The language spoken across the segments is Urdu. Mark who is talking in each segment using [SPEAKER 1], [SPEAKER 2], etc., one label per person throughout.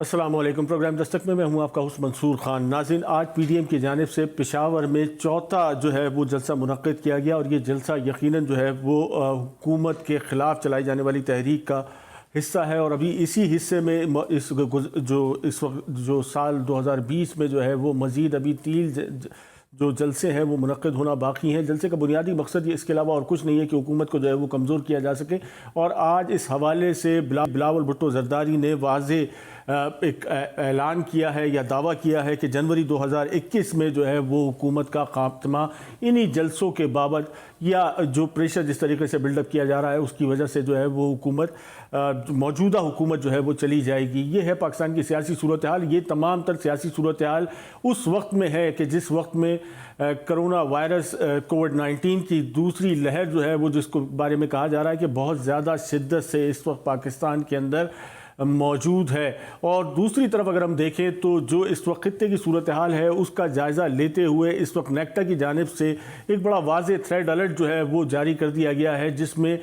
[SPEAKER 1] السلام علیکم۔ پروگرام دستک میں ہوں آپ کا ہوسٹ منصور خان۔ ناظرین، آج پی ڈی ایم کی جانب سے پشاور میں چوتھا جو ہے وہ جلسہ منعقد کیا گیا، اور یہ جلسہ یقیناً جو ہے وہ حکومت کے خلاف چلائی جانے والی تحریک کا حصہ ہے، اور ابھی اسی حصے میں اس وقت جو سال 2020 میں جو ہے وہ مزید ابھی 3 جو جلسے ہیں وہ منعقد ہونا باقی ہیں۔ جلسے کا بنیادی مقصد یہ اس کے علاوہ اور کچھ نہیں ہے کہ حکومت کو جو ہے وہ کمزور کیا جا سکے، اور آج اس حوالے سے بلاول بھٹو زرداری نے واضح ایک اعلان کیا ہے یا دعویٰ کیا ہے کہ جنوری 2021 میں جو ہے وہ حکومت کا خاتمہ انہی جلسوں کے بابت یا جو پریشر جس طریقے سے بلڈ اپ کیا جا رہا ہے اس کی وجہ سے جو ہے وہ موجودہ حکومت جو ہے وہ چلی جائے گی۔ یہ ہے پاکستان کی سیاسی صورتحال۔ یہ تمام تر سیاسی صورتحال اس وقت میں ہے کہ جس وقت میں کرونا وائرس کووڈ-19 کی دوسری لہر جو ہے وہ جس کو بارے میں کہا جا رہا ہے کہ بہت زیادہ شدت سے اس وقت پاکستان کے اندر موجود ہے، اور دوسری طرف اگر ہم دیکھیں تو جو اس وقت خطے کی صورتحال ہے اس کا جائزہ لیتے ہوئے اس وقت نیکٹا کی جانب سے ایک بڑا واضح تھریڈ الرٹ جو ہے وہ جاری کر دیا گیا ہے، جس میں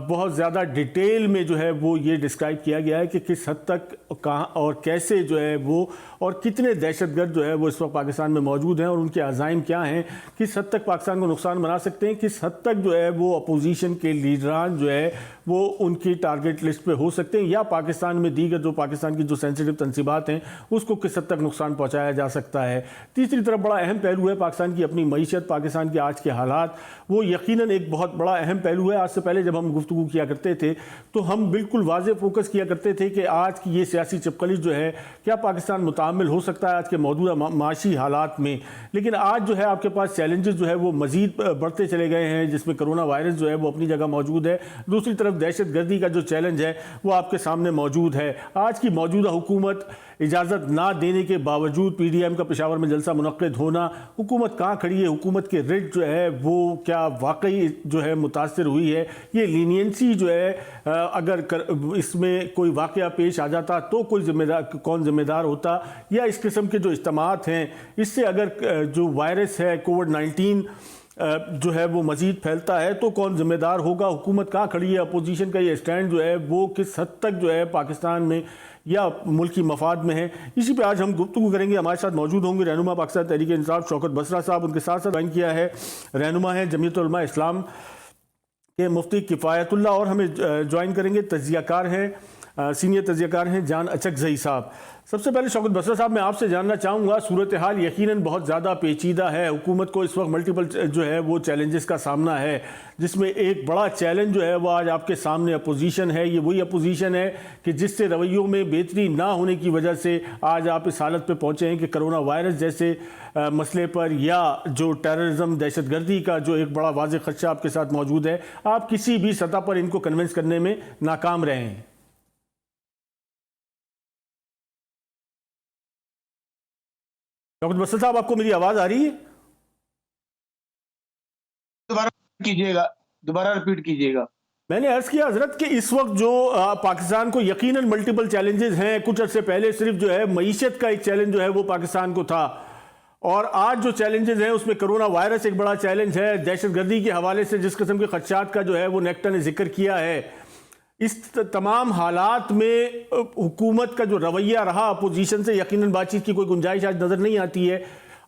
[SPEAKER 1] بہت زیادہ ڈیٹیل میں جو ہے وہ یہ ڈسکرائب کیا گیا ہے کہ کس حد تک کہاں اور کیسے جو ہے وہ اور کتنے دہشت گرد جو ہے وہ اس وقت پاکستان میں موجود ہیں اور ان کے عزائم کیا ہیں، کس حد تک پاکستان کو نقصان بنا سکتے ہیں، کس حد تک جو ہے وہ اپوزیشن کے لیڈران جو ہے وہ ان کی ٹارگٹ لسٹ پہ ہو سکتے ہیں، یا پاکستان میں دیگر جو پاکستان کی جو سینسیٹیو تنصیبات ہیں اس کو کس حد تک نقصان پہنچایا جا سکتا ہے۔ تیسری طرف بڑا اہم پہلو ہے پاکستان کی اپنی معیشت، پاکستان کے آج کے حالات، وہ یقیناً ایک بہت بڑا اہم پہلو ہے۔ آج سے پہلے جب ہم گفتگو کیا کرتے تھے تو ہم بالکل واضح فوکس کیا کرتے تھے کہ آج کی یہ سیاسی چپقلی جو ہے کیا پاکستان متحمل ہو سکتا ہے آج کے موجودہ معاشی حالات میں، لیکن آج جو ہے آپ کے پاس چیلنجز جو ہے وہ مزید بڑھتے چلے گئے ہیں، جس میں کرونا وائرس جو ہے وہ اپنی جگہ موجود ہے، دوسری طرف دہشت گردی کا جو چیلنج ہے وہ آپ کے سامنے موجود ہے۔ آج کی موجودہ حکومت اجازت نہ دینے کے باوجود پی ڈی ایم کا پشاور میں جلسہ منعقد ہونا، حکومت کہاں کھڑی ہے؟ حکومت کے رٹ جو ہے وہ کیا واقعی جو ہے متاثر ہوئی ہے؟ یہ لینینسی جو ہے اگر اس میں کوئی واقعہ پیش آ جاتا تو کون ذمہ دار ہوتا، یا اس قسم کے جو اجتماعات ہیں اس سے اگر جو وائرس ہے کووڈ-19 جو ہے وہ مزید پھیلتا ہے تو کون ذمہ دار ہوگا؟ حکومت کہاں کھڑی ہے؟ اپوزیشن کا یہ سٹینڈ جو ہے وہ کس حد تک جو ہے پاکستان میں یا ملکی مفاد میں ہے؟ اسی پہ آج ہم گفتگو کریں گے۔ ہمارے ساتھ موجود ہوں گے رہنما پاکستان تحریک انصاف شوکت بسرا صاحب، ان کے ساتھ جوائن کیا ہے رہنما ہیں جمعیت علماء اسلام کے مفتی کفایت اللہ، اور ہمیں جوائن کریں گے تجزیہ کار ہیں، سینئر تجزیہ کار ہیں جان اچکزئی صاحب۔ سب سے پہلے شوکت بسرا صاحب میں آپ سے جاننا چاہوں گا، صورتحال یقیناً بہت زیادہ پیچیدہ ہے، حکومت کو اس وقت ملٹیپل جو ہے وہ چیلنجز کا سامنا ہے، جس میں ایک بڑا چیلنج جو ہے وہ آج آپ کے سامنے اپوزیشن ہے۔ یہ وہی اپوزیشن ہے کہ جس سے رویوں میں بہتری نہ ہونے کی وجہ سے آج آپ اس حالت پہ پہنچے ہیں کہ کرونا وائرس جیسے مسئلے پر یا جو ٹیررزم دہشت گردی کا جو ایک بڑا واضح خدشہ آپ کے ساتھ موجود ہے، آپ کسی بھی سطح پر ان کو کنونس کرنے میں ناکام رہے ہیں۔ ڈاکٹر بسر صاحب، آپ کو میری آواز آ رہی ہے؟
[SPEAKER 2] دوبارہ ریپیٹ کیجئے گا۔
[SPEAKER 1] میں نے عرض کیا حضرت کہ اس وقت جو پاکستان کو یقیناً ملٹیپل چیلنجز ہیں، کچھ عرصے پہلے صرف جو ہے معیشت کا ایک چیلنج جو ہے وہ پاکستان کو تھا، اور آج جو چیلنجز ہیں اس میں کرونا وائرس ایک بڑا چیلنج ہے، دہشت گردی کے حوالے سے جس قسم کے خدشات کا جو ہے وہ نیکٹا نے ذکر کیا ہے۔ اس تمام حالات میں حکومت کا جو رویہ رہا اپوزیشن سے، یقیناً بات چیت کی کوئی گنجائش آج نظر نہیں آتی ہے۔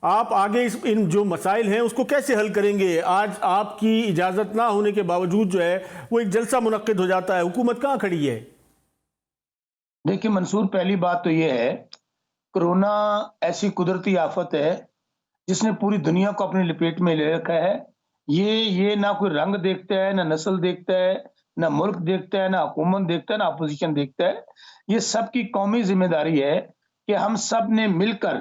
[SPEAKER 1] آپ آگے ان جو مسائل ہیں اس کو کیسے حل کریں گے؟ آج آپ کی اجازت نہ ہونے کے باوجود جو ہے وہ ایک جلسہ منعقد ہو جاتا ہے، حکومت کہاں کھڑی ہے؟
[SPEAKER 2] دیکھیں منصور، پہلی بات تو یہ ہے کرونا ایسی قدرتی آفت ہے جس نے پوری دنیا کو اپنی لپیٹ میں لے رکھا ہے۔ یہ نہ کوئی رنگ دیکھتا ہے، نہ نسل دیکھتا ہے، نہ ملک دیکھتا ہے، نہ حکومت دیکھتا ہے، نہ اپوزیشن دیکھتا ہے۔ یہ سب کی قومی ذمہ داری ہے کہ ہم سب نے مل کر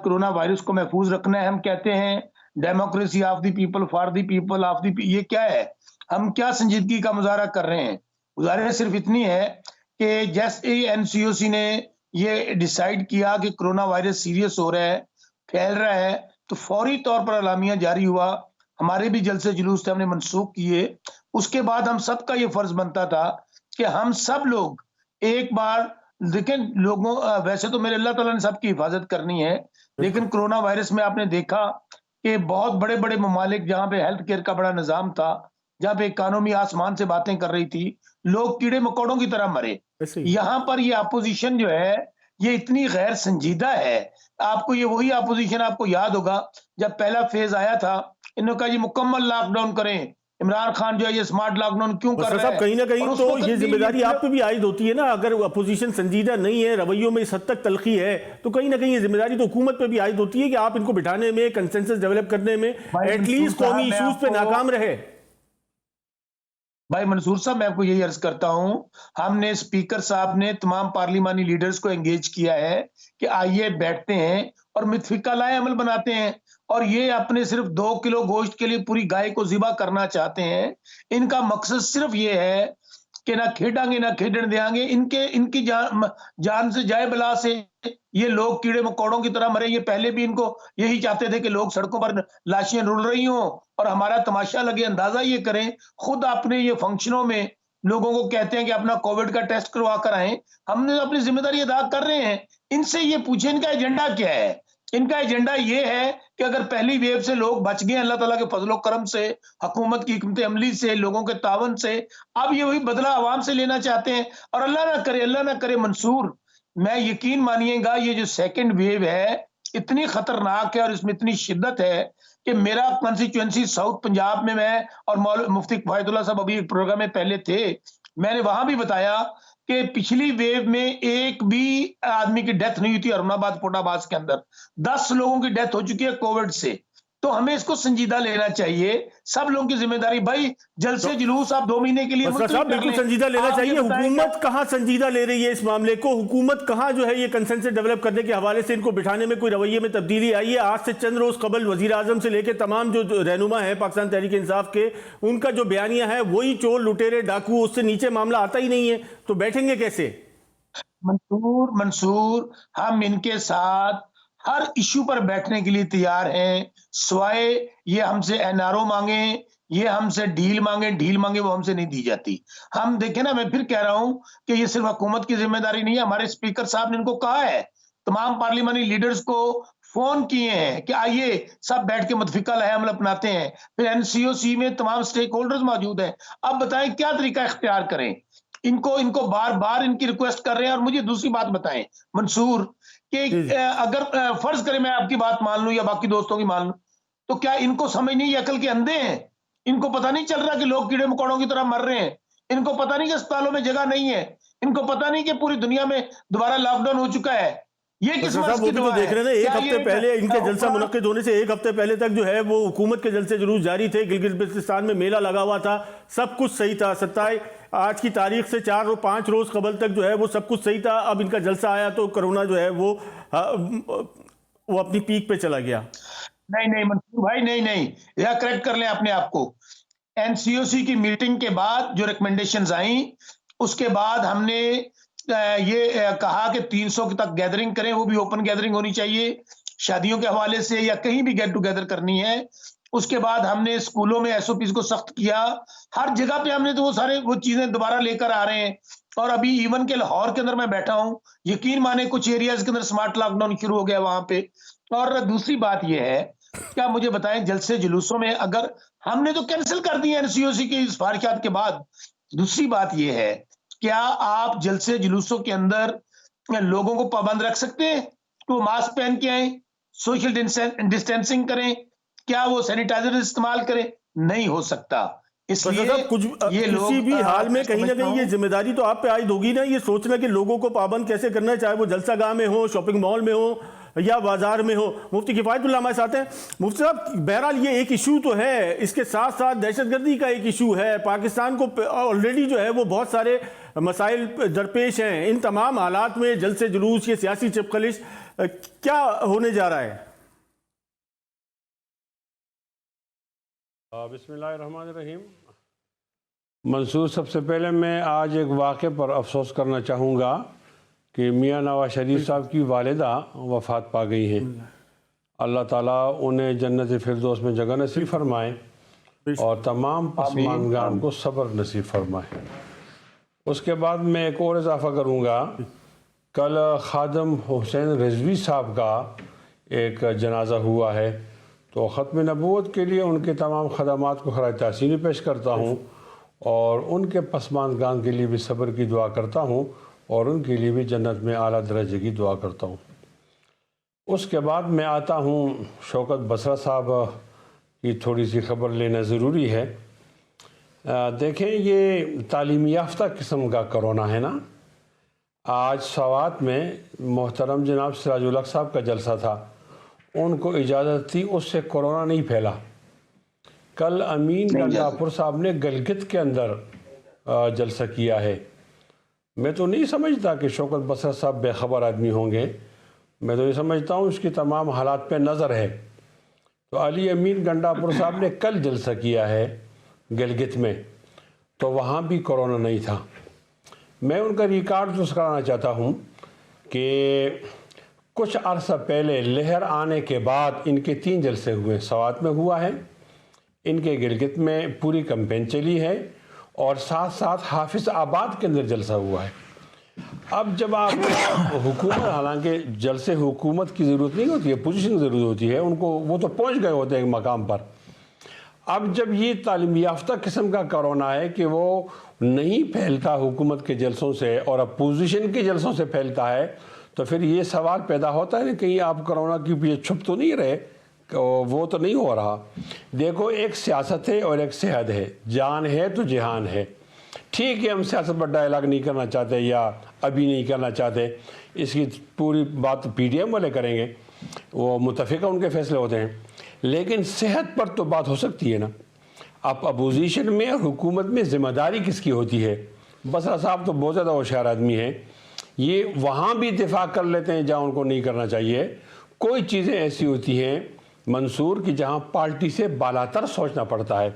[SPEAKER 2] کرونا وائرس کو محفوظ رکھنا ہے۔ ہم کہتے ہیں democracy of the people for the people of the یہ کیا ہے؟ ہم کیا سنجیدگی کا مظاہرہ کر رہے ہیں؟ گزارش صرف اتنی ہے کہ جیسے این سی او سی نے یہ ڈیسائیڈ کیا کہ کرونا وائرس سیریس ہو رہا ہے، پھیل رہا ہے، تو فوری طور پر اعلامیہ جاری ہوا، ہمارے بھی جلسے جلوس تھے، ہم نے منسوخ کیے۔ اس کے بعد ہم سب کا یہ فرض بنتا تھا کہ ہم سب لوگ ایک بار دیکھیں، لوگوں ویسے تو میرے اللہ تعالیٰ نے سب کی حفاظت کرنی ہے، لیکن کرونا وائرس میں آپ نے دیکھا کہ بہت بڑے بڑے ممالک جہاں پہ ہیلتھ کیئر کا بڑا نظام تھا، جہاں پہ اکانومی آسمان سے باتیں کر رہی تھی، لوگ کیڑے مکوڑوں کی طرح مرے۔
[SPEAKER 1] ایسے ہی
[SPEAKER 2] یہاں پر یہ اپوزیشن جو ہے یہ اتنی غیر سنجیدہ ہے. آپ کو یہ وہی اپوزیشن آپ کو یاد ہوگا جب پہلا فیز آیا تھا انہوں نے کہا جی مکمل لاک ڈاؤن کریں. عمران خان جو ہے یہ سمارٹ لاک ڈاؤن کیوں کر
[SPEAKER 1] مسئلہ
[SPEAKER 2] رہا
[SPEAKER 1] صاحب
[SPEAKER 2] ہے؟
[SPEAKER 1] کہیں نہ
[SPEAKER 2] اور
[SPEAKER 1] کہیں
[SPEAKER 2] اس
[SPEAKER 1] تو
[SPEAKER 2] وقت
[SPEAKER 1] یہ
[SPEAKER 2] بھی
[SPEAKER 1] ذمہ داری
[SPEAKER 2] یہ
[SPEAKER 1] آپ پہ بھی عائد ہوتی ہے نا. اگر اپوزیشن سنجیدہ نہیں ہے، رویوں میں اس حد تک تلخی ہے، تو کہیں نہ کہیں یہ ذمہ داری تو حکومت پہ بھی عائد ہوتی ہے کہ آپ ان کو بٹھانے میں، کنسنسس ڈیولپ کرنے میں
[SPEAKER 2] بھائی
[SPEAKER 1] ایٹ
[SPEAKER 2] منصور
[SPEAKER 1] لیسٹ
[SPEAKER 2] صاحب
[SPEAKER 1] قومی
[SPEAKER 2] میں
[SPEAKER 1] ایشوز
[SPEAKER 2] آپ
[SPEAKER 1] پہ
[SPEAKER 2] کو
[SPEAKER 1] ناکام رہے.
[SPEAKER 2] بھائی منصور صاحب میں آپ کو یہی عرض کرتا ہوں، ہم نے اسپیکر صاحب نے تمام پارلیمانی لیڈرز کو انگیج کیا ہے کہ آئیے بیٹھتے ہیں اور متفقہ لائے عمل بناتے ہیں. اور یہ اپنے صرف 2 کلو گوشت کے لیے پوری گائے کو ذبح کرنا چاہتے ہیں. ان کا مقصد صرف یہ ہے کہ نہ کھیڈاں گے نہ کھیڈن دیاں گے. ان کی جان سے جائے بلا سے یہ لوگ کیڑے مکوڑوں کی طرح مرے. یہ پہلے بھی ان کو یہی چاہتے تھے کہ لوگ سڑکوں پر لاشیں رول رہی ہوں اور ہمارا تماشا لگے. اندازہ یہ کریں خود اپنے یہ فنکشنوں میں لوگوں کو کہتے ہیں کہ اپنا کووڈ کا ٹیسٹ کروا کر آئیں. ہم نے اپنی ذمہ داری ادا کر رہے ہیں. ان سے یہ پوچھیں ان کا ایجنڈا کیا ہے. ان کا ایجنڈا یہ ہے کہ اگر پہلی ویو سے لوگ بچ گئے اللہ تعالیٰ کے فضل و کرم سے، حکومت کی حکمت عملی سے، لوگوں کے تعاون سے، اب یہ وہی بدلہ عوام سے لینا چاہتے ہیں. اور اللہ نہ کرے منصور، میں یقین مانیے گا یہ جو سیکنڈ ویو ہے اتنی خطرناک ہے اور اس میں اتنی شدت ہے کہ میرا کنسٹیچوئنسی ساؤتھ پنجاب میں اور مفتی کفایت اللہ صاحب ابھی ایک پروگرام میں پہلے تھے، میں نے وہاں بھی بتایا کہ پچھلی ویو میں ایک بھی آدمی کی ڈیتھ نہیں ہوئی تھی ارون آباد پورٹ آباد کے اندر. 10 لوگوں کی ڈیتھ ہو چکی ہے کووڈ سے. تو ہمیں اس کو سنجیدہ لینا چاہیے. سب لوگوں کی ذمہ داری. بھائی جلسے جلوس آپ 2 مہینے کے لیے
[SPEAKER 1] مسئلہ
[SPEAKER 2] ملتوی
[SPEAKER 1] صاحب
[SPEAKER 2] کر
[SPEAKER 1] بالکل
[SPEAKER 2] لیں.
[SPEAKER 1] سنجیدہ لینا
[SPEAKER 2] آپ یہ
[SPEAKER 1] چاہیے.
[SPEAKER 2] بتائیں
[SPEAKER 1] حکومت کہاں سنجیدہ لے رہی ہے اس معاملے کو؟ حکومت کہاں جو ہے یہ کنسنسس ڈیولپ کرنے کے حوالے سے ان کو بٹھانے میں کوئی رویے میں تبدیلی آئی ہے؟ آج سے چند روز قبل وزیر اعظم سے لے کے تمام جو رہنما ہیں پاکستان تحریک انصاف کے، ان کا جو بیانیہ ہے وہی چور لٹیرے ڈاکو، اس سے نیچے معاملہ آتا ہی نہیں ہے. تو بیٹھیں گے کیسے؟
[SPEAKER 2] منصور ہم ان کے ساتھ ہر ایشو پر بیٹھنے کے لیے تیار ہیں، سوائے یہ ہم سے این آر او مانگیں، یہ ہم سے ڈھیل مانگیں وہ ہم سے نہیں دی جاتی. ہم دیکھیں نا، میں پھر کہہ رہا ہوں کہ یہ صرف حکومت کی ذمہ داری نہیں ہے. ہمارے اسپیکر صاحب نے ان کو کہا ہے، تمام پارلیمانی لیڈرز کو فون کیے ہیں کہ آئیے سب بیٹھ کے متفقہ لائحہ عمل اپناتے ہیں. پھر این سی او سی میں تمام سٹیک ہولڈرز موجود ہیں. اب بتائیں کیا طریقہ اختیار کریں؟ ان کو بار بار ان کی ریکویسٹ کر رہے ہیں. اور مجھے دوسری بات بتائیں منصور کہ اگر فرض کریں میں آپ کی بات مان لوں یا باقی دوستوں کی مان لوں، تو کیا ان کو سمجھ نہیں، یہ عقل کے اندھے ہیں؟ ان کو پتہ نہیں چل رہا کہ لوگ کیڑے مکوڑوں کی طرح مر رہے ہیں؟ ان کو پتہ نہیں کہ اسپتالوں میں جگہ نہیں ہے؟ ان کو پتہ نہیں کہ پوری دنیا میں دوبارہ لاک ڈاؤن ہو چکا ہے؟ یہ کس
[SPEAKER 1] صاحب
[SPEAKER 2] مرض
[SPEAKER 1] وہ
[SPEAKER 2] کی
[SPEAKER 1] بھی تو
[SPEAKER 2] دعا
[SPEAKER 1] دیکھ
[SPEAKER 2] ہے؟
[SPEAKER 1] رہے ہیں نا، ایک
[SPEAKER 2] کیا
[SPEAKER 1] ہفتے
[SPEAKER 2] یہ
[SPEAKER 1] پہلے ان کے جلسہ
[SPEAKER 2] حکمران
[SPEAKER 1] منعقد ہونے سے ایک ہفتے پہلے تک جو ہے وہ حکومت کے جلسے جلوس جاری تھے. گلگت بلتستان میں میلہ لگا ہوا تھا، سب کچھ صحیح تھا. 27 آج کی تاریخ سے 4-5 روز قبل تک جو ہے وہ سب کچھ صحیح تھا. اب ان کا جلسہ آیا تو کرونا جو ہے وہ اپنی پیک پہ چلا گیا.
[SPEAKER 2] نہیں منصور بھائی، نہیں یا کریکٹ کر لیں اپنے آپ کو. این سی او سی کی میٹنگ کے بعد جو ریکمنڈیشنز آئیں، اس کے بعد ہم نے یہ کہا کہ 300 تک گیدرنگ کریں، وہ بھی اوپن گیدرنگ ہونی چاہیے. شادیوں کے حوالے سے یا کہیں بھی گیٹ ٹو گیدر کرنی ہے. اس کے بعد ہم نے اسکولوں میں ایس او پیز کو سخت کیا. ہر جگہ پہ ہم نے تو وہ چیزیں دوبارہ لے کر آ رہے ہیں. اور ابھی ایون کہ لاہور کے اندر میں بیٹھا ہوں، یقین مانے کچھ ایریاز کے اندر سمارٹ لاک ڈاؤن شروع ہو گیا وہاں پہ. اور دوسری بات یہ ہے، کیا مجھے بتائیں جلسے جلوسوں میں اگر ہم نے تو کینسل کر دی این سی او سی کی سفارشات کے بعد. دوسری بات یہ ہے، کیا آپ جلسے جلوسوں کے اندر لوگوں کو پابند رکھ سکتے ہیں کہ وہ ماسک پہن کے آئیں، سوشل ڈسٹینسنگ کریں، کیا وہ سینیٹائزر استعمال کریں؟ نہیں ہو سکتا. اس لیے یہ لوگ
[SPEAKER 1] کسی بھی حال میں کہیں نہ کہیں یہ ذمہ داری تو آپ پہ عائد ہوگی نا، یہ سوچنا کہ لوگوں کو پابند کیسے کرنا ہے، چاہے وہ جلسہ گاہ میں ہو، شاپنگ مال میں ہو یا بازار میں ہو. مفتی کفایت اللہ ہمارے ساتھ ہیں. مفتی صاحب بہرحال یہ ایک ایشو تو ہے، اس کے ساتھ ساتھ دہشت گردی کا ایک ایشو ہے. پاکستان کو آلریڈی جو ہے وہ بہت سارے مسائل درپیش ہیں. ان تمام حالات میں جلسے جلوس، یہ سیاسی چپقلش کیا ہونے جا رہا ہے؟
[SPEAKER 3] بسم اللہ الرحمن الرحیم. منصور، سب سے پہلے میں آج ایک واقعے پر افسوس کرنا چاہوں گا کہ میاں نواز شریف صاحب کی والدہ وفات پا گئی ہیں. اللہ تعالیٰ انہیں جنت فردوس میں جگہ نصیب فرمائے اور تمام پسماندگان کو صبر نصیب فرمائے. اس کے بعد میں ایک اور اضافہ کروں گا. کل خادم حسین رضوی صاحب کا ایک جنازہ ہوا ہے، تو ختم نبوت کے لیے ان کے تمام خدمات کو خراج تحسین پیش کرتا ہوں. اور ان کے پسماندگان کے لیے بھی صبر کی دعا کرتا ہوں اور ان کے لیے بھی جنت میں اعلیٰ درجے کی دعا کرتا ہوں۔ اس کے بعد میں آتا ہوں شوکت بصرہ صاحب کی تھوڑی سی خبر لینا ضروری ہے۔ دیکھیں یہ تعلیم یافتہ قسم کا کرونا ہے نا۔ آج سوات میں محترم جناب سراج الحق صاحب کا جلسہ تھا، ان کو اجازت تھی، اس سے کرونا نہیں پھیلا۔ کل امین گنڈاپور صاحب نے گلگت کے اندر جلسہ کیا ہے۔ میں تو نہیں سمجھتا کہ شوکت بصرہ صاحب بے خبر آدمی ہوں گے، میں تو یہ سمجھتا ہوں اس کی تمام حالات پہ نظر ہے۔ تو علی امین گنڈاپور صاحب نے کل جلسہ کیا ہے گلگت میں، تو وہاں بھی کرونا نہیں تھا۔ میں ان کا ریکارڈ درست کرانا چاہتا ہوں کہ کچھ عرصہ پہلے لہر آنے کے بعد ان کے 3 جلسے ہوئے، سوات میں ہوا ہے، ان کے گلگت میں پوری کمپین چلی ہے، اور ساتھ ساتھ حافظ آباد کے اندر جلسہ ہوا ہے۔ اب جب آپ حکومت، حالانکہ جلسے حکومت کی ضرورت نہیں ہوتی ہے، پوزیشن کی ضرورت ہوتی ہے، ان کو وہ تو پہنچ گئے ہوتے ہیں ایک مقام پر۔ اب جب یہ تعلیم یافتہ قسم کا کرونا ہے کہ وہ نہیں پھیلتا حکومت کے جلسوں سے اور اپوزیشن کے جلسوں سے پھیلتا ہے، تو پھر یہ سوال پیدا ہوتا ہے کہ کہیں آپ کرونا کی پیچھے چھپ تو نہیں رہے، وہ تو نہیں ہو رہا۔ دیکھو ایک سیاست ہے اور ایک صحت ہے، جان ہے تو جہان ہے۔ ٹھیک ہے، ہم سیاست پر ڈائلاگ نہیں کرنا چاہتے یا ابھی نہیں کرنا چاہتے، اس کی پوری بات پی ڈی ایم والے کریں گے، وہ متفقہ ان کے فیصلے ہوتے ہیں، لیکن صحت پر تو بات ہو سکتی ہے نا۔ اب اپوزیشن میں اور حکومت میں ذمہ داری کس کی ہوتی ہے؟ بصرہ صاحب تو بہت زیادہ ہوشیار آدمی ہیں، یہ وہاں بھی دفاع کر لیتے ہیں جہاں ان کو نہیں کرنا چاہیے۔ کوئی چیزیں ایسی ہوتی ہیں منصور کہ جہاں پارٹی سے بالاتر سوچنا پڑتا ہے،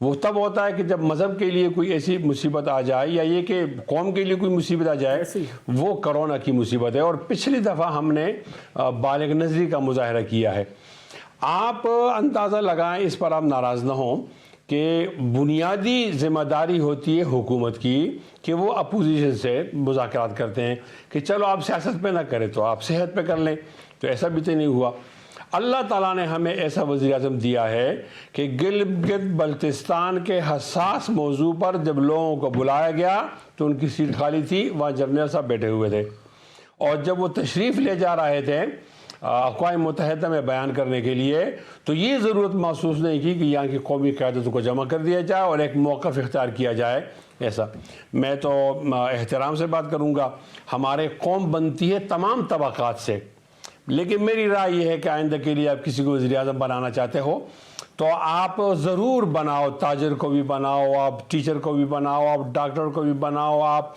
[SPEAKER 3] وہ تب ہوتا ہے کہ جب مذہب کے لیے کوئی ایسی مصیبت آ جائے یا یہ کہ قوم کے لیے کوئی مصیبت آ جائے، وہ کرونا کی مصیبت ہے۔ اور پچھلی دفعہ ہم نے بالغ نظری کا مظاہرہ کیا ہے۔ آپ اندازہ لگائیں، اس پر آپ ناراض نہ ہوں، کہ بنیادی ذمہ داری ہوتی ہے حکومت کی کہ وہ اپوزیشن سے مذاکرات کرتے ہیں کہ چلو آپ سیاست پہ نہ کریں تو آپ صحت پہ کر لیں، تو ایسا بھی تو نہیں ہوا۔ اللہ تعالیٰ نے ہمیں ایسا وزیر اعظم دیا ہے کہ گلگت بلتستان کے حساس موضوع پر جب لوگوں کو بلایا گیا تو ان کی سیٹ خالی تھی، وہاں جرنیل صاحب بیٹھے ہوئے تھے، اور جب وہ تشریف لے جا رہے تھے اقوام متحدہ میں بیان کرنے کے لیے، تو یہ ضرورت محسوس نہیں کی کہ یہاں کی قومی قیادت کو جمع کر دیا جائے اور ایک موقف اختیار کیا جائے۔ ایسا میں تو احترام سے بات کروں گا، ہمارے قوم بنتی ہے تمام طبقات سے، لیکن میری رائے یہ ہے کہ آئندہ کے لیے آپ کسی کو وزیر اعظم بنانا چاہتے ہو تو آپ ضرور بناؤ، تاجر کو بھی بناؤ، آپ ٹیچر کو بھی بناؤ، آپ ڈاکٹر کو بھی بناؤ، آپ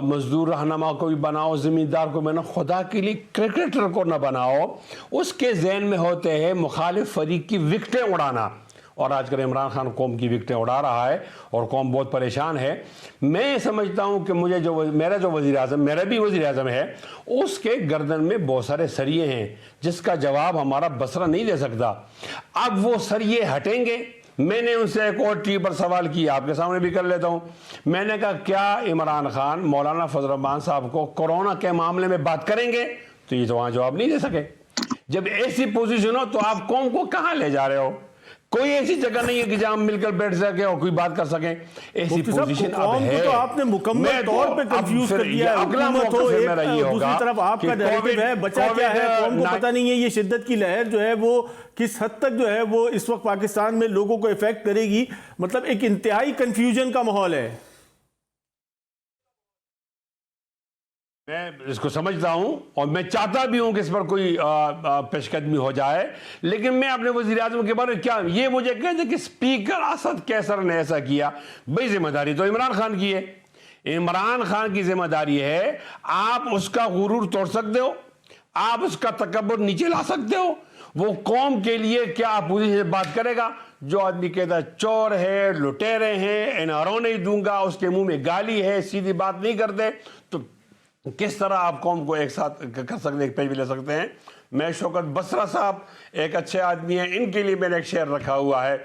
[SPEAKER 3] مزدور رہنما کو بھی بناؤ، زمیندار کو بناؤ، خدا کے لیے کرکٹر کو نہ بناؤ۔ اس کے ذہن میں ہوتے ہیں مخالف فریق کی وکٹیں اڑانا، اور آج کل عمران خان قوم کی وکٹیں اڑا رہا ہے اور قوم بہت پریشان ہے۔ میں سمجھتا ہوں کہ میرا جو وزیر اعظم، میرا بھی وزیر اعظم ہے، اس کے گردن میں بہت سارے سریے ہیں جس کا جواب ہمارا بصرہ نہیں دے سکتا۔ اب وہ سریے ہٹیں گے۔ میں نے ان سے ایک اور ٹی پر سوال کیا، آپ کے سامنے بھی کر لیتا ہوں۔ میں نے کہا کیا عمران خان مولانا فضل الرحمان صاحب کو کورونا کے معاملے میں بات کریں گے؟ تو یہ تو وہاں جواب نہیں دے سکے۔ جب ایسی پوزیشن ہو تو آپ قوم کو کہاں لے جا رہے ہو؟ کوئی ایسی جگہ نہیں ہے کہ جہاں ہم مل کر بیٹھ سکیں اور کوئی بات کر سکیں۔ ایسی پوزیشن اب ہے،
[SPEAKER 1] تو آپ نے مکمل طور پہ کنفیوز کر دیا ہے۔
[SPEAKER 3] اگلا موقف میرا یہ ہوگا،
[SPEAKER 1] دوسری طرف آپ کا نیریٹو ہے، بچا کیا ہے قوم کو پتہ نہیں ہے۔ یہ شدت کی لہر جو ہے وہ کس حد تک جو ہے وہ اس وقت پاکستان میں لوگوں کو افیکٹ کرے گی، مطلب ایک انتہائی کنفیوژن کا ماحول ہے۔
[SPEAKER 3] میں اس کو سمجھتا ہوں اور میں چاہتا بھی ہوں کہ اس پر کوئی پیش قدمی ہو جائے، لیکن میں اپنے وزیر اعظم کے بارے میں کیا یہ مجھے کہتے کہ اسپیکر اسد کیسر نے ایسا کیا، بھئی ذمہ داری تو عمران خان کی ہے۔ عمران خان کی ذمہ داری ہے، آپ اس کا غرور توڑ سکتے ہو، آپ اس کا تکبر نیچے لا سکتے ہو۔ وہ قوم کے لیے کیا اپوزیشن سے بات کرے گا؟ جو آدمی کہتا ہے چور ہے، لٹیرے ہیں، اناروں نہیں دوں گا، اس کے منہ میں گالی ہے، سیدھی بات نہیں کرتے، تو کس طرح آپ قوم کو ایک ساتھ کر سکتے ہیں، ایک پیج بھی لے سکتے ہیں؟ میں شوکت بصرہ صاحب ایک اچھے آدمی ہیں، ان کے لیے میں نے ایک شعر رکھا ہوا ہے،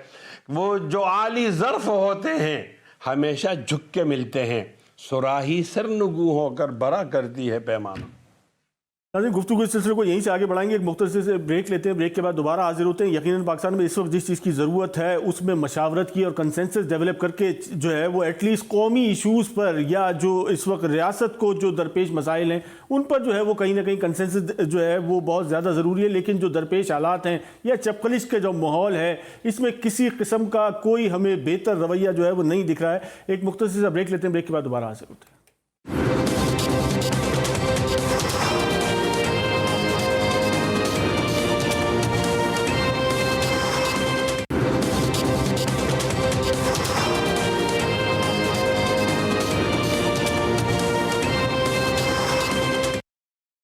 [SPEAKER 3] وہ جو عالی ظرف ہوتے ہیں ہمیشہ جھک کے ملتے ہیں، صراحی سرنگو ہو کر بھرا کرتی ہے پیمانہ۔
[SPEAKER 1] ناظرین گفتگو اس سلسلے کو یہیں سے آگے بڑھائیں گے، ایک مختصر سے بریک لیتے ہیں، بریک کے بعد دوبارہ حاضر ہوتے ہیں۔ یقیناً پاکستان میں اس وقت جس چیز کی ضرورت ہے اس میں مشاورت کی اور کنسنسس ڈیولپ کر کے جو ہے وہ ایٹ لیسٹ قومی ایشوز پر یا جو اس وقت ریاست کو جو درپیش مسائل ہیں ان پر جو ہے وہ کہیں نہ کہیں کنسنسس جو ہے وہ بہت زیادہ ضروری ہے، لیکن جو درپیش حالات ہیں یا چپقلش کے جو ماحول ہے اس میں کسی قسم کا کوئی ہمیں بہتر رویہ جو ہے وہ نہیں دکھ رہا ہے۔ ایک مختصر سا بریک لیتے ہیں، بریک کے بعد دوبارہ حاضر ہوتے ہیں۔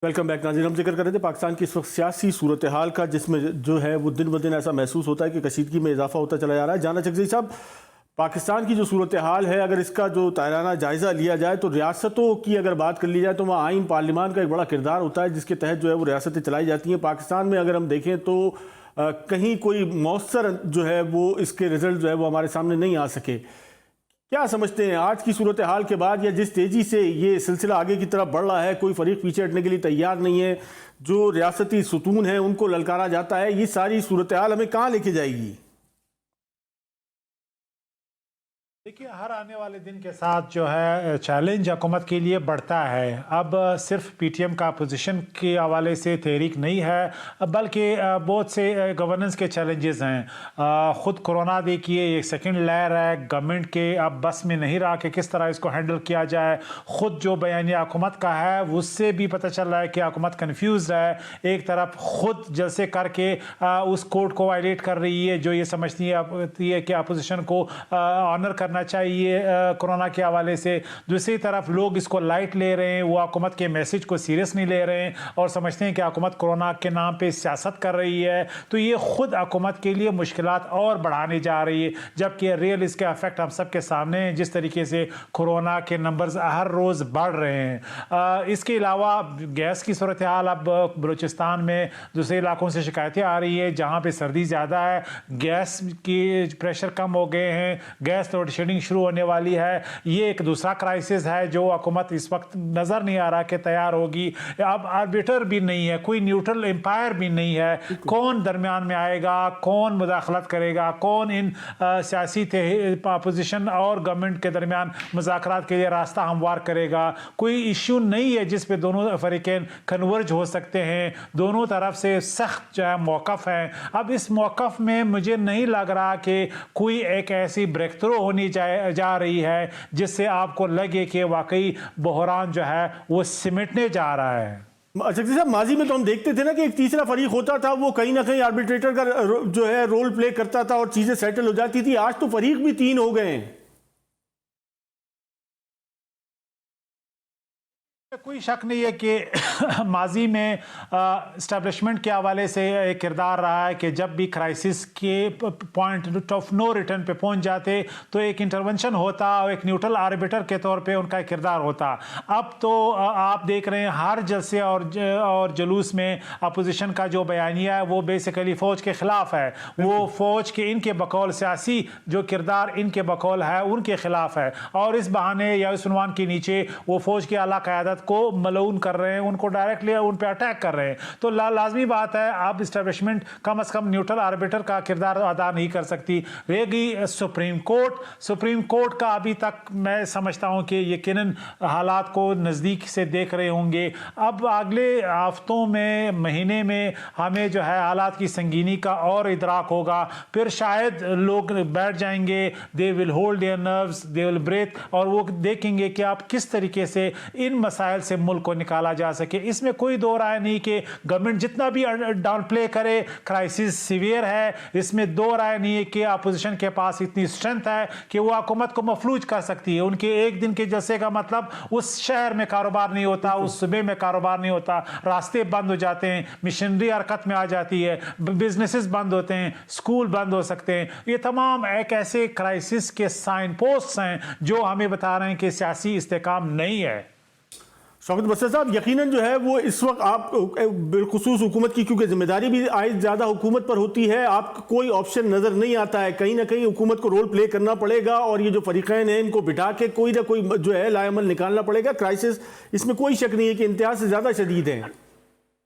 [SPEAKER 1] ویلکم بیک ناظرین، ہم ذکر کر رہے تھے پاکستان کی اس وقت سیاسی صورتحال کا، جس میں جو ہے وہ دن بدن ایسا محسوس ہوتا ہے کہ کشیدگی میں اضافہ ہوتا چلا جا رہا ہے۔ جانا چکزئی صاحب، پاکستان کی جو صورتحال ہے اگر اس کا جو تائرانہ جائزہ لیا جائے تو ریاستوں کی اگر بات کر لی جائے تو وہاں آئین پارلیمان کا ایک بڑا کردار ہوتا ہے جس کے تحت جو ہے وہ ریاستیں چلائی جاتی ہیں۔ پاکستان میں اگر ہم دیکھیں تو کہیں کوئی مؤثر جو ہے وہ اس کے رزلٹ جو ہے وہ ہمارے سامنے نہیں آ سکے۔ کیا سمجھتے ہیں آج کی صورتحال کے بعد یا جس تیزی سے یہ سلسلہ آگے کی طرف بڑھ رہا ہے، کوئی فریق پیچھے ہٹنے کے لیے تیار نہیں ہے، جو ریاستی ستون ہیں ان کو للکارا جاتا ہے، یہ ساری صورتحال ہمیں کہاں لے کے جائے گی؟
[SPEAKER 4] دیکھیے، ہر آنے والے دن کے ساتھ جو ہے چیلنج حکومت کے لیے بڑھتا ہے۔ اب صرف پی ٹی ایم کا اپوزیشن کے حوالے سے تحریک نہیں ہے بلکہ بہت سے گورننس کے چیلنجز ہیں۔ خود کورونا دیکھیے ایک سیکنڈ لہر ہے، گورنمنٹ کے اب بس میں نہیں رہا کہ کس طرح اس کو ہینڈل کیا جائے۔ خود جو بیانیہ حکومت کا ہے اس سے بھی پتہ چل رہا ہے کہ حکومت کنفیوز ہے۔ ایک طرف خود جلسے کر کے اس کوڈ کو وائلیٹ کر رہی ہے جو یہ سمجھتی ہے کہ اپوزیشن کو آنر کرنا چاہیے کورونا کے حوالے سے۔ دوسری طرف لوگ اس کو لائٹ لے رہے ہیں، وہ حکومت کے میسج کو سیریس نہیں لے رہے ہیں اور سمجھتے ہیں کہ حکومت کورونا کے نام پہ سیاست کر رہی ہے، تو یہ خود حکومت کے لیے مشکلات اور بڑھانے جا رہی ہے، جبکہ ریئل اس کے افیکٹ ہم سب کے سامنے ہیں، جس طریقے سے کورونا کے نمبرز ہر روز بڑھ رہے ہیں۔ اس کے علاوہ گیس کی صورتحال اب بلوچستان میں دوسرے علاقوں سے شکایتیں آ رہی ہیں جہاں پہ سردی زیادہ ہے، گیس کی پریشر کم ہو گئے ہیں، گیس لوڈ شیڈنگ شروع ہونے والی ہے۔ یہ ایک دوسرا کرائسس ہے جو حکومت اس وقت نظر نہیں آ رہا کہ تیار ہوگی۔ اب آربیٹر بھی نہیں ہے، کوئی نیوٹرل امپائر بھی نہیں ہے، کون درمیان میں آئے گا، کون مداخلت کرے گا، کون ان سیاسی اپوزیشن اور گورنمنٹ کے درمیان مذاکرات کے لیے راستہ ہموار کرے گا۔ کوئی ایشو نہیں ہے جس پہ دونوں فریقین کنورج ہو سکتے ہیں، دونوں طرف سے سخت جو ہے موقف ہیں۔ اب اس موقف میں مجھے نہیں لگ رہا کہ کوئی ایک ایسی بریک تھرو ہونی جا رہی ہے جس سے آپ کو لگے کہ واقعی بحران جو ہے وہ سمٹنے جا رہا ہے۔
[SPEAKER 1] اچھا صاحب، ماضی میں تو ہم دیکھتے تھے نا کہ ایک تیسرا فریق ہوتا تھا، وہ کہیں نہ کہیں آربیٹریٹر کا جو ہے رول پلے کرتا تھا اور چیزیں سیٹل ہو جاتی تھی۔ آج تو فریق بھی 3 ہو گئے ہیں۔
[SPEAKER 4] کوئی شک نہیں ہے کہ ماضی میں اسٹیبلشمنٹ کے حوالے سے ایک کردار رہا ہے کہ جب بھی کرائسس کے پوائنٹ آف نو ریٹرن پہ پہنچ جاتے تو ایک انٹرونشن ہوتا اور ایک نیوٹرل آربیٹر کے طور پہ ان کا ایک کردار ہوتا۔ اب تو آپ دیکھ رہے ہیں ہر جلسے اور جلوس میں اپوزیشن کا جو بیانیہ ہے وہ بیسیکلی فوج کے خلاف ہے، وہ فوج کے ان کے بقول سیاسی جو کردار ان کے بقول ہے ان کے خلاف ہے، اور اس بہانے یا اس عنوان کے نیچے وہ فوج کی اعلیٰ قیادت کو ملعون کر رہے ہیں، ان کو ڈائریکٹلی ان پہ اٹیک کر رہے ہیں۔ تو لازمی بات ہے اب اسٹیبلشمنٹ کم از کم نیوٹرل آربیٹر کا کردار ادا نہیں کر سکتی۔ رہ گئی سپریم کورٹ کا ابھی تک میں سمجھتا ہوں کہ یقیناً حالات کو نزدیک سے دیکھ رہے ہوں گے۔ اب اگلے ہفتوں میں مہینے میں ہمیں جو ہے حالات کی سنگینی کا اور ادراک ہوگا، پھر شاید لوگ بیٹھ جائیں گے، they will hold their nerves, they will breathe، اور وہ دیکھیں گے کہ آپ کس طریقے سے ان مسائل سے ملک کو نکالا جا سکے۔ اس میں کوئی دو رائے نہیں کہ گورنمنٹ جتنا بھی ڈاؤن پلے کرے کرائسس سیویئر ہے، اس میں دو رائے نہیں ہے کہ اپوزیشن کے پاس اتنی اسٹرینتھ ہے کہ وہ حکومت کو مفلوج کر سکتی ہے۔ ان کے ایک دن کے جلسے کا مطلب اس شہر میں کاروبار نہیں ہوتا، اس صوبے میں کاروبار نہیں ہوتا، راستے بند ہو جاتے ہیں، مشنری حرکت میں آ جاتی ہے، بزنسز بند ہوتے ہیں، اسکول بند ہو سکتے ہیں۔ یہ تمام ایک ایسے کرائسس کے سائن پوسٹس ہیں جو ہمیں بتا رہے ہیں کہ سیاسی استحکام نہیں ہے۔
[SPEAKER 1] شوکت بسر صاحب، یقیناً جو ہے وہ اس وقت آپ بالخصوص حکومت کی کیونکہ ذمہ داری بھی عائد زیادہ حکومت پر ہوتی ہے، آپ کو کوئی آپشن نظر نہیں آتا ہے، کہیں نہ کہیں حکومت کو رول پلے کرنا پڑے گا اور یہ جو فریقین ہیں ان کو بٹھا کے کوئی نہ کوئی جو ہے لائے عمل نکالنا پڑے گا۔ کرائسس اس میں کوئی شک نہیں ہے کہ انتہا سے زیادہ شدید ہیں۔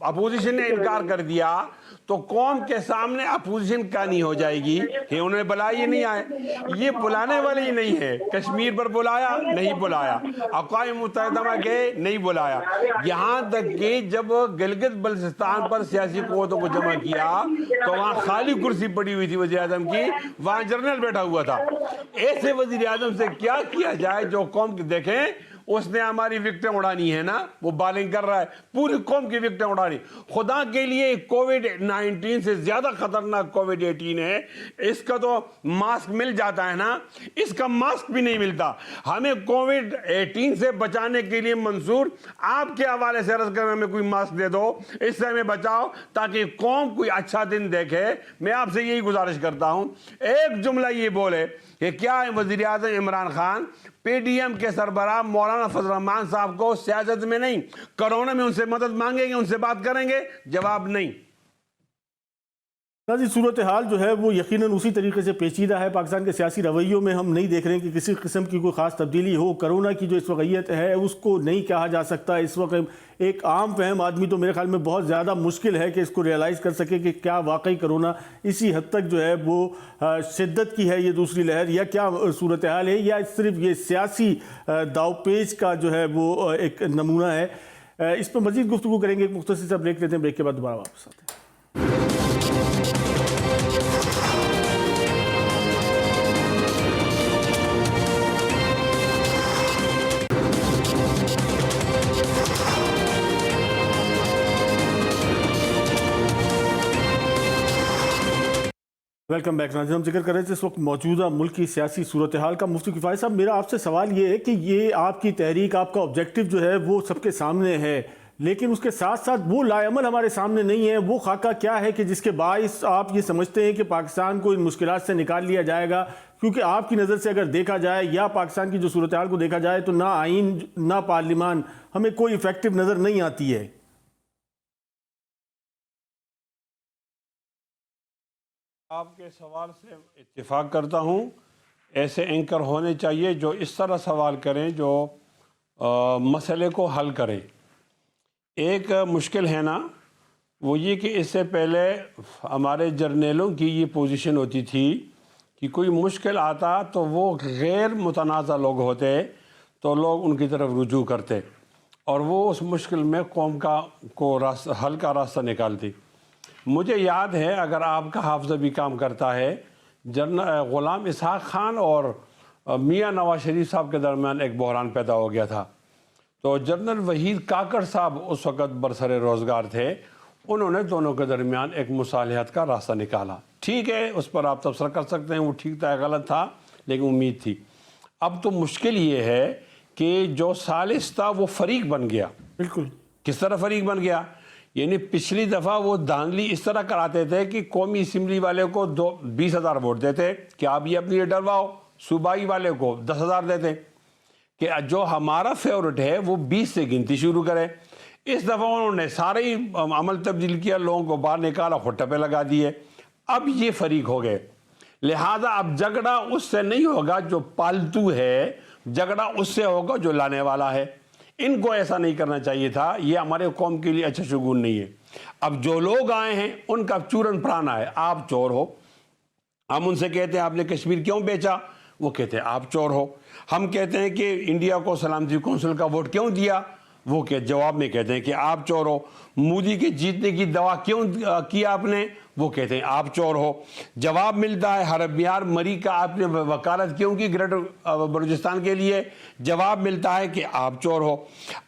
[SPEAKER 3] اپوزیشن نے انکار کر دیا تو قوم کے سامنے اپوزیشن کا نہیں ہو جائے گی کہ انہیں بلائی نہیں آئے. یہ بلانے والے ہی نہیں ہے. کشمیر پر بلایا نہیں بلایا, اقوام متحدہ میں گئے نہیں بلایا, یہاں تک کہ جب گلگت بلتستان پر سیاسی قوتوں کو جمع کیا تو وہاں خالی کرسی پڑی ہوئی تھی وزیر اعظم کی, وہاں جنرل بیٹھا ہوا تھا. ایسے وزیر اعظم سے کیا کیا جائے جو قوم کی دیکھیں اس نے ہماری وکٹیں اڑانی ہے نا, وہ بالنگ کر رہا ہے, پوری قوم کی وکٹیں اڑانی. خدا کے لیے کووڈ-19 سے زیادہ خطرناک کووڈ-18 ہے. اس کا تو ماسک مل جاتا ہے نا, اس کا ماسک بھی نہیں ملتا. ہمیں کووڈ-18 سے بچانے کے لیے منصور آپ کے حوالے سے عرض کریں, ہمیں کوئی ماسک دے دو, اس سے ہمیں بچاؤ تاکہ قوم کوئی اچھا دن دیکھے. میں آپ سے یہی گزارش کرتا ہوں, ایک جملہ یہ بولے کہ کیا وزیر اعظم Imran Khan P D M کے سربراہ مولانا فضل الرحمان صاحب کو سیاست میں نہیں, کرونا میں ان سے مدد مانگیں گے, ان سے بات کریں گے؟ جواب نہیں.
[SPEAKER 1] قاضی صورتحال جو ہے وہ یقیناً اسی طریقے سے پیچیدہ ہے. پاکستان کے سیاسی رویوں میں ہم نہیں دیکھ رہے ہیں کہ کسی قسم کی کوئی خاص تبدیلی ہو. کرونا کی جو اس وقعیت ہے اس کو نہیں کہا جا سکتا. اس وقت ایک عام فہم آدمی تو میرے خیال میں بہت زیادہ مشکل ہے کہ اس کو ریئلائز کر سکے کہ کیا واقعی کرونا اسی حد تک جو ہے وہ شدت کی ہے یہ دوسری لہر, یا کیا صورتحال ہے, یا صرف یہ سیاسی داؤ پیچ کا جو ہے وہ ایک نمونہ ہے. اس پر مزید گفتگو کریں گے. ایک مختصر سا بریک لیتے ہیں, بریک کے بعد دوبارہ واپس آتے ہیں. Welcome back. ناظرین, ہم ذکر کر رہے تھے اس وقت موجودہ ملک کی سیاسی صورتحال کا. مفتی کفایت صاحب, میرا آپ سے سوال یہ ہے کہ یہ آپ کی تحریک, آپ کا آبجیکٹو جو ہے وہ سب کے سامنے ہے, لیکن اس کے ساتھ ساتھ وہ لائے عمل ہمارے سامنے نہیں ہے. وہ خاکہ کیا ہے کہ جس کے باعث آپ یہ سمجھتے ہیں کہ پاکستان کو ان مشکلات سے نکال لیا جائے گا؟ کیونکہ آپ کی نظر سے اگر دیکھا جائے یا پاکستان کی جو صورتحال کو دیکھا جائے تو نہ آئین نہ پارلیمان ہمیں کوئی ایفیکٹو نظر نہیں آتی ہے.
[SPEAKER 3] آپ کے سوال سے اتفاق کرتا ہوں. ایسے اینکر ہونے چاہیے جو اس طرح سوال کریں, جو مسئلے کو حل کریں. ایک مشکل ہے نا, وہ یہ کہ اس سے پہلے ہمارے جرنیلوں کی یہ پوزیشن ہوتی تھی کہ کوئی مشکل آتا تو وہ غیر متنازع لوگ ہوتے تو لوگ ان کی طرف رجوع کرتے اور وہ اس مشکل میں قوم کو حل کا راستہ نکالتی. مجھے یاد ہے, اگر آپ کا حافظہ بھی کام کرتا ہے, جنرل غلام اسحاق خان اور میاں نواز شریف صاحب کے درمیان ایک بحران پیدا ہو گیا تھا. تو جنرل وحید کاکڑ صاحب اس وقت برسر روزگار تھے, انہوں نے دونوں کے درمیان ایک مصالحت کا راستہ نکالا. ٹھیک ہے, اس پر آپ تبصرہ کر سکتے ہیں وہ ٹھیک تھا غلط تھا, لیکن امید تھی. اب تو مشکل یہ ہے کہ جو ثالث تھا وہ فریق بن گیا.
[SPEAKER 1] بالکل.
[SPEAKER 3] کس طرح فریق بن گیا؟ یعنی پچھلی دفعہ وہ دھاندلی اس طرح کراتے تھے کہ قومی اسمبلی والے کو 20,000 ووٹ دیتے کہ آپ یہ اپنی ڈرواؤ, صوبائی والے کو 10,000 دیتے کہ جو ہمارا فیورٹ ہے وہ 20 سے گنتی شروع کرے. اس دفعہ انہوں نے سارے ہی عمل تبدیل کیا, لوگوں کو باہر نکالا, خود ٹپے لگا دیے. اب یہ فریق ہو گئے, لہذا اب جھگڑا اس سے نہیں ہوگا جو پالتو ہے, جھگڑا اس سے ہوگا جو لانے والا ہے. ان کو ایسا نہیں کرنا چاہیے تھا, یہ ہمارے قوم کے لیے اچھا شگون نہیں ہے. اب جو لوگ آئے ہیں ان کا چورن پرانا ہے, آپ چور ہو. ہم ان سے کہتے ہیں آپ نے کشمیر کیوں بیچا, وہ کہتے ہیں آپ چور ہو. ہم کہتے ہیں کہ انڈیا کو سلامتی کونسل کا ووٹ کیوں دیا, وہ جواب میں کہتے ہیں کہ آپ چور ہو. مودی کے جیتنے کی دعا کیوں کیا آپ نے, وہ کہتے ہیں آپ چور ہو. جواب ملتا ہے حربیار مری کا آپ نے وکالت کیوں کی گریٹر بلوچستان کے لیے, جواب ملتا ہے کہ آپ چور ہو.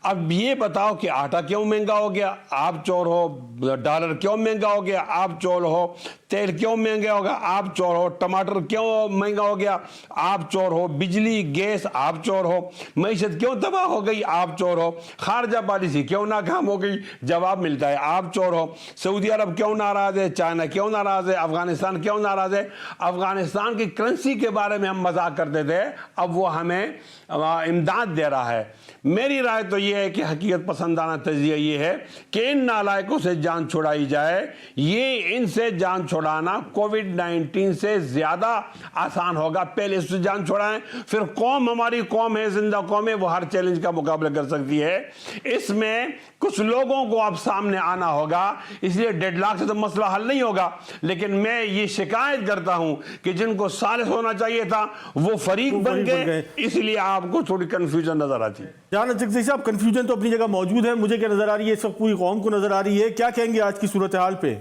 [SPEAKER 3] اب یہ بتاؤ کہ آٹا کیوں مہنگا ہو گیا, آپ چور ہو. ڈالر کیوں مہنگا ہو گیا, آپ چور ہو. تیل کیوں مہنگا ہوگا, آپ چور ہو. ٹماٹر کیوں مہنگا ہو گیا, آپ چور ہو. بجلی گیس آپ چور ہو. معیشت کیوں تباہ ہو گئی, آپ چور ہو. خارجہ پالیسی کیوں ناکام ہو گئی, جواب ملتا ہے آپ چور ہو. سعودی عرب کیوں ناراض ہے, چائنا کیوں ناراض ہے, افغانستان کیوں ناراض ہے. افغانستان کی کرنسی کے بارے میں ہم مذاق کرتے تھے, اب وہ ہمیں امداد دے رہا ہے. میری رائے تو یہ ہے کہ حقیقت پسندانہ تجزیہ یہ ہے کہ ان نالائقوں سے جان چھڑائی جائے. یہ ان سے جان چھڑانا کووڈ-19 سے زیادہ آسان ہوگا. پہلے اس سے جان چھڑائیں, پھر قوم ہماری قوم ہے, زندہ قوم ہے, وہ ہر چیلنج کا مقابلہ کر سکتی ہے. اس میں کچھ لوگوں کو آپ سامنے آنا ہوگا. اس لیے ڈیڈ لاک سے تو مسئلہ حل نہیں ہوگا, لیکن میں یہ شکایت کرتا ہوں کہ جن کو ثالث ہونا چاہیے تھا وہ فریق بن گئے, اس لیے آپ کو تھوڑی کنفیوژن نظر آتی ہے.
[SPEAKER 1] جان چکزئی صاحب, کنفیوژن تو اپنی جگہ موجود ہے, مجھے کیا نظر آ رہی ہے اس وقت پوری قوم کو نظر آ رہی ہے, کیا کہیں گے آج کی صورتحال پہ؟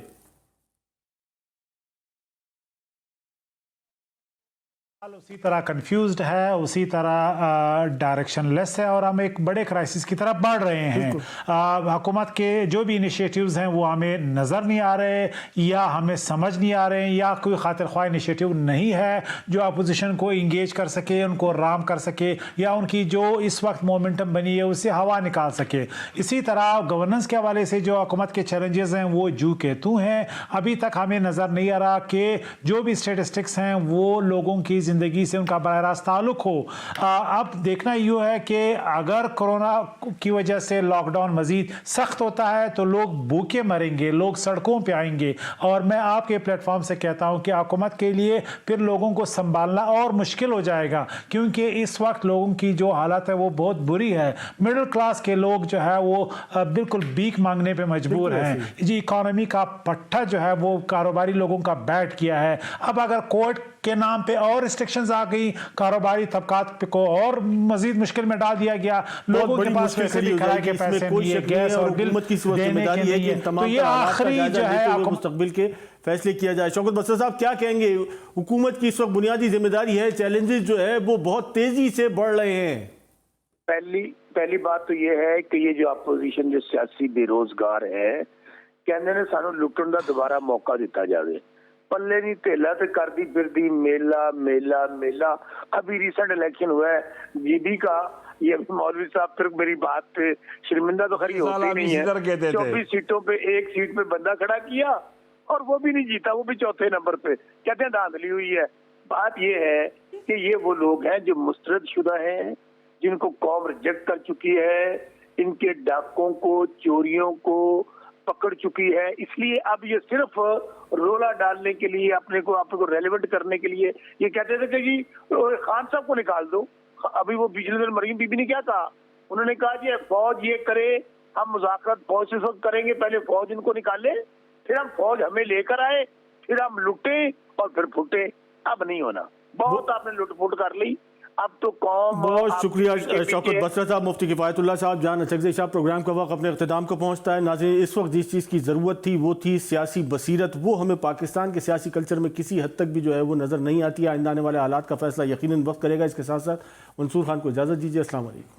[SPEAKER 4] اسی طرح کنفیوزڈ ہے, اسی طرح ڈائریکشن لیس ہے, اور ہم ایک بڑے کرائسس کی طرف بڑھ رہے ہیں. حکومت کے جو بھی انیشیٹیوز ہیں وہ ہمیں نظر نہیں آ رہے, یا ہمیں سمجھ نہیں آ رہے ہیں, یا کوئی خاطر خواہ انیشیٹیو نہیں ہے جو اپوزیشن کو انگیج کر سکے, ان کو رام کر سکے, یا ان کی جو اس وقت مومنٹم بنی ہے اس سے ہوا نکال سکے. اسی طرح گورننس کے حوالے سے جو حکومت کے چیلنجز ہیں وہ جو کہ تو ہیں, ابھی تک ہمیں نظر نہیں آ رہا کہ جو بھی اسٹیٹسٹکس ہیں وہ لوگوں کی زندگی سے ان کا براہ راست تعلق ہو. اب دیکھنا یہ ہے کہ اگر کورونا کی وجہ سے لاک ڈاؤن مزید سخت ہوتا ہے تو لوگ بھوکے مریں گے, لوگ سڑکوں پہ آئیں گے, اور میں آپ کے پلیٹ فارم سے کہتا ہوں کہ حکومت کے لیے پھر لوگوں کو سنبھالنا اور مشکل ہو جائے گا, کیونکہ اس وقت لوگوں کی جو حالت ہے وہ بہت بری ہے. مڈل کلاس کے لوگ جو ہے وہ بالکل بھیک مانگنے پہ مجبور ہیں جی. اکانومی کا پٹھا جو ہے وہ کاروباری لوگوں کا بیٹھ گیا ہے. اب اگر کورٹ کے نام پہ اور ریسٹرکشنز آ گئی, کاروباری طبقات کو اور مزید مشکل میں ڈال دیا گیا, لوگوں کے پاس پیسے بھی کرائے کے پیسے نہیں ہے, گیس اور بل دینے کے نہیں ہے, تو یہ آخری جو ہے
[SPEAKER 1] مستقبل کے فیصلے کیا جائے. شوکت بسر صاحب کیا کہیں گے, حکومت کی اس وقت بنیادی ذمہ داری ہے, چیلنجز جو ہے وہ بہت تیزی سے بڑھ رہے ہیں.
[SPEAKER 2] پہلی بات تو یہ ہے کہ یہ جو اپوزیشن جو سیاسی بے روزگار ہے, کہنے نے سانو لٹن دا دوبارہ موقع دیتا جاوے. پلے نہیں تیلا تے کر دی پھر دی میلا میلا میلا. ابھی ریسنٹ الیکشن ہوا ہے جی بی کا, یہ مولوی صاحب پھر میری بات پہ شرمندہ تو خری ہوتی نہیں ہے. 24 سیٹوں پہ ایک سیٹ پہ بندہ کھڑا کیا اور وہ بھی نہیں جیتا, وہ بھی چوتھے نمبر پہ. کہتے ہیں دھاندلی ہوئی ہے. بات یہ ہے کہ یہ وہ لوگ ہیں جو مسترد شدہ ہیں, جن کو قوم ریجیکٹ کر چکی ہے, ان کے ڈاکوں کو, چوریوں کو پکڑ چکی ہے. اس لیے اب یہ صرف رولا ڈالنے کے لیے, اپنے کو ریلیونٹ کرنے کے لیے یہ کہتے تھے کہ جی خان صاحب کو نکال دو. ابھی وہ پچھلے دن مریم بی بی نے کیا کہا, انہوں نے کہا جی فوج یہ کرے, ہم مذاکرات فوج سے کریں گے, پہلے فوج ان کو نکالے, پھر ہم فوج ہمیں لے کر آئے, پھر ہم لٹے اور پھر پھٹے. اب نہیں ہونا, بہت آپ نے لٹ پھٹ کر لی. اب تو قوم.
[SPEAKER 1] بہت شکریہ شوکت بسر صاحب, مفتی کفایت اللہ صاحب. جان چکزئی صاحب, پروگرام کا وقت اپنے اختتام کو پہنچتا ہے. ناظرین, اس وقت جس چیز کی ضرورت تھی وہ تھی سیاسی بصیرت. وہ ہمیں پاکستان کے سیاسی کلچر میں کسی حد تک بھی جو ہے وہ نظر نہیں آتی ہے. آئندہ آنے والے حالات کا فیصلہ یقیناً وقت کرے گا. اس کے ساتھ ساتھ منصور خان کو اجازت دیجیے. السلام علیکم.